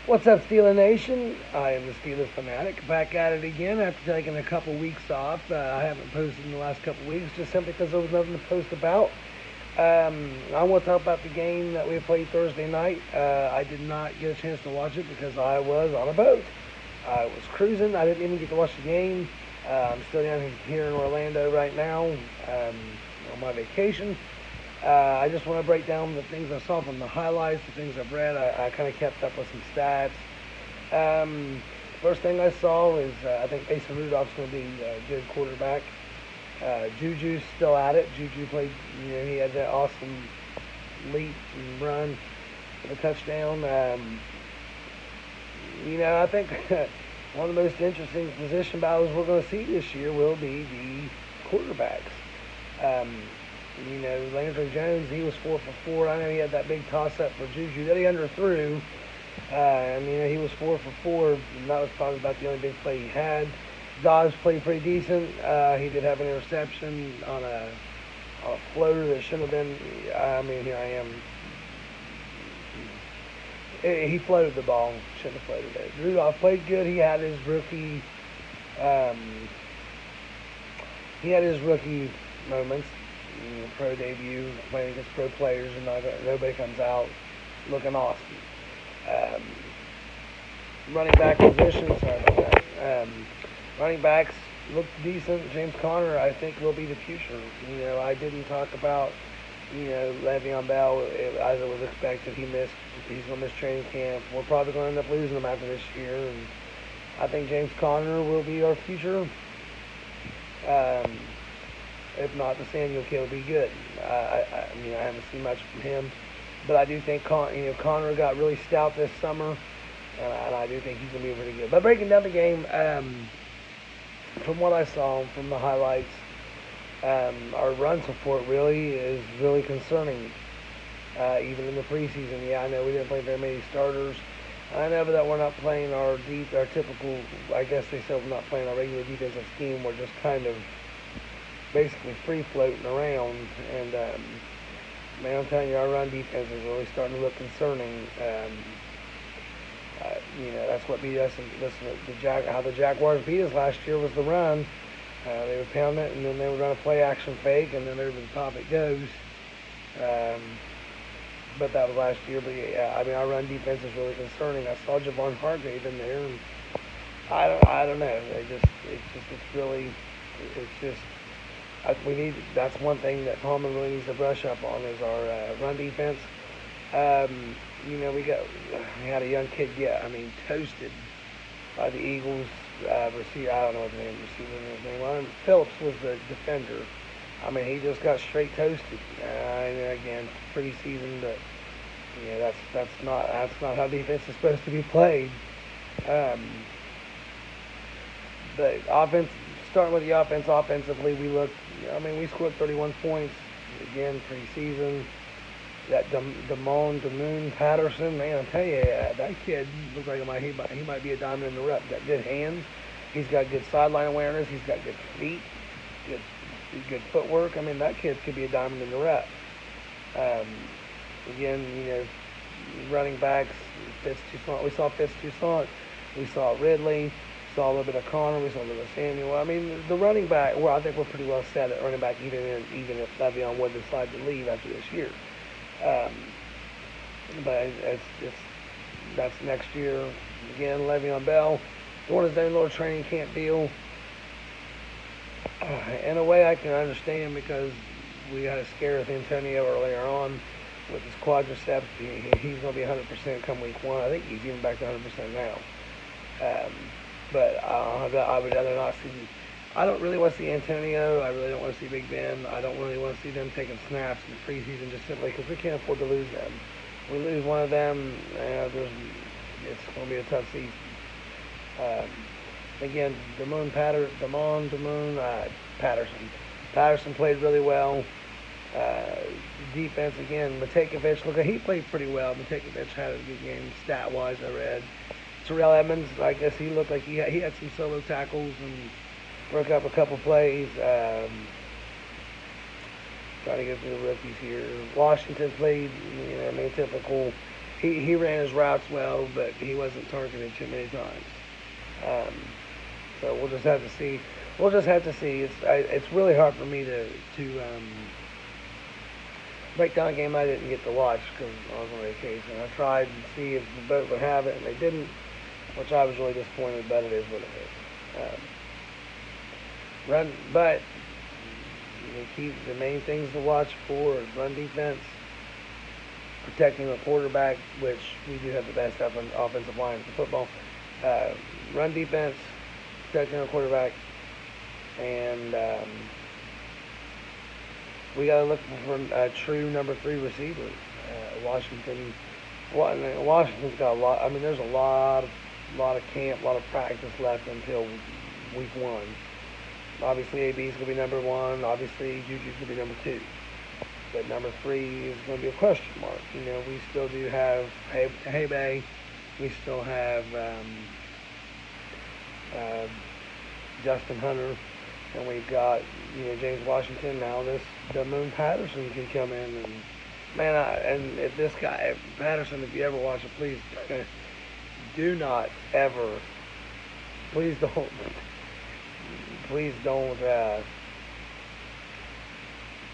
What's up, Steeler Nation? I am the Steeler Fanatic, back at it again after taking a couple weeks off. I haven't posted in the last couple weeks just simply because there was nothing to post about. I want to talk about the game that we played Thursday night. I did not get a chance to watch it because I was on a boat. I was cruising. I didn't even get to watch the game. I'm still down here in Orlando right now on my vacation. I just want to break down the things I saw from the highlights, the things I've read. I kind of kept up with some stats. First thing I saw is I think Mason Rudolph's going to be a good quarterback. Juju's still at it. Juju played, he had that awesome leap and run for the touchdown. I think one of the most interesting position battles we're going to see this year will be the quarterbacks. Um, Landry Jones, he was 4 for 4. I know he had that big toss-up for Juju that he underthrew. He was 4 for 4, and that was probably about the only big play he had. Dobbs played pretty decent. He did have an interception on a floater that shouldn't have been. Here I am. He floated the ball. Shouldn't have floated it. Rudolph played good. He had his rookie. Um, he had his rookie moments. Pro debut, playing against pro players, and nobody comes out looking awesome. Um, Running back position, sorry about that. Running backs look decent. James Conner, I think, will be the future. I didn't talk about, Le'Veon Bell as it was expected. He's going to miss training camp. We're probably going to end up losing him after this year, and I think James Conner will be our future. If not, Nathaniel Kill will be good. I haven't seen much from him, but I do think Conner got really stout this summer, and I do think he's going to be pretty good. But breaking down the game, from what I saw from the highlights, our run support really is really concerning. Even in the preseason, I know we didn't play very many starters. I know that we're not playing our typical. I guess they said we're not playing our regular defensive scheme. We're just kind of basically free floating around, and I'm telling you, our run defense is really starting to look concerning. That's what beat us. How the Jaguars beat us last year was the run. They would pound it, and then they were going to play action fake, and then over the top it goes. But that was last year. But our run defense is really concerning. I saw Javon Hargrave in there, and I don't know. That's one thing that Tallman really needs to brush up on is our run defense. We had a young kid toasted by the Eagles receiver. I don't know what the name was. Phillips was the defender. He just got straight toasted. Again, preseason, but that's not how defense is supposed to be played. The offense, starting with the offense, offensively, we scored 31 points again preseason. That Damon Patterson, man, I tell you, that kid looks like he might be a diamond in the rough. Got good hands. He's got good sideline awareness. He's got good feet, good footwork. That kid could be a diamond in the rough. Running backs, we saw Fitztoussaint. We saw Ridley. Saw a little bit of Connor. We saw a little bit of Samuel. The running back, I think we're pretty well set at running back, even if Le'Veon would decide to leave after this year. But that's next year. Again, Le'Veon Bell doing his own little training camp deal. In a way, I can understand because we had a scare with Antonio earlier on with his quadriceps. He's going to be 100% come week 1. I think he's even back to 100% now. But I would rather not see. I don't really want to see Antonio. I really don't want to see Big Ben. I don't really want to see them taking snaps in the preseason just simply because we can't afford to lose them. We lose one of them, it's going to be a tough season. Again, Patterson. Patterson played really well. Defense again. Matekovic, he played pretty well. Matekovic had a good game stat-wise. I read. Terrell Edmonds, I guess he looked like he had some solo tackles and broke up a couple plays. Trying to get through the rookies here. Washington played, typical. he ran his routes well, but he wasn't targeted too many times. So we'll just have to see. We'll just have to see. It's really hard for me to break down a game I didn't get to watch because I was on vacation. I tried to see if the boat would have it, and they didn't, which I was really disappointed. But it is what it is. But the main things to watch for is run defense, protecting the quarterback, which we do have the best offensive line in football. Run defense, protecting our quarterback, and we got to look for a true number 3 receiver. Washington's got a lot. I mean, there's a lot of camp, a lot of practice left until week 1. Obviously, AB's going to be number 1. Obviously, Juju's going to be number 2. But number 3 is going to be a question mark. We still do have Hay-Bay. We still have Justin Hunter. And we've got, James Washington. Now this Moon Patterson can come in. And, man, and if this guy, Patterson, if you ever watch it, please do not ever, please don't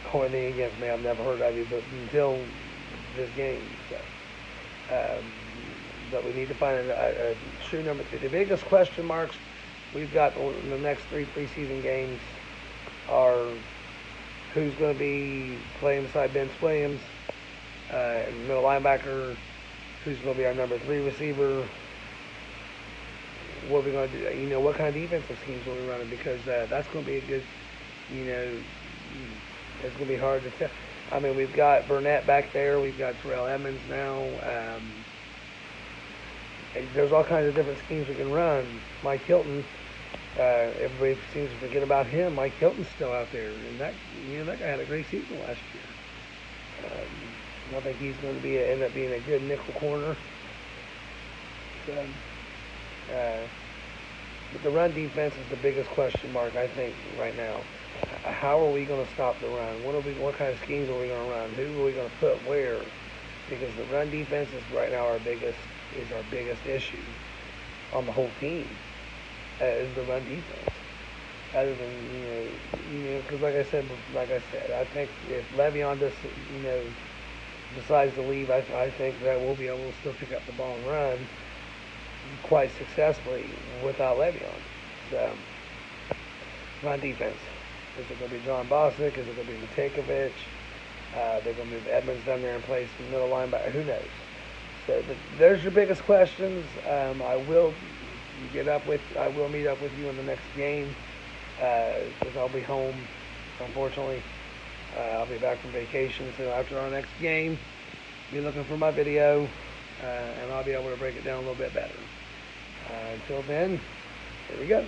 hold anything against me. I've never heard of you, but until this game. So, but we need to find a true number 3. The biggest question marks we've got in the next 3 preseason games are who's going to be playing beside Vince Williams, middle linebacker, who's going to be our number 3 receiver, what are we going to do, what kind of defensive schemes are we running, because that's going to be a good, it's going to be hard to tell. I mean, we've got Burnett back there, we've got Terrell Edmonds now, there's all kinds of different schemes we can run. Mike Hilton, everybody seems to forget about him. Mike Hilton's still out there, and that guy had a great season last year. I think he's going to end up being a good nickel corner. So, but the run defense is the biggest question mark, I think, right now. How are we going to stop the run? What kind of schemes are we going to run? Who are we going to put where? Because the run defense is right now our biggest issue on the whole team. Is the run defense. Other than because like I said, I think if Le'Veon decides to leave, I think that we'll be able to still pick up the ball and run quite successfully without Le'Veon. So, run defense. Is it going to be John Bostic? Is it going to be Matekovich? They're going to move Edmonds down there and play some middle linebacker. Who knows? So there's your biggest questions. I will meet up with you in the next game because I'll be home. Unfortunately, I'll be back from vacation. So after our next game, be looking for my video, and I'll be able to break it down a little bit better. Until then, here we go.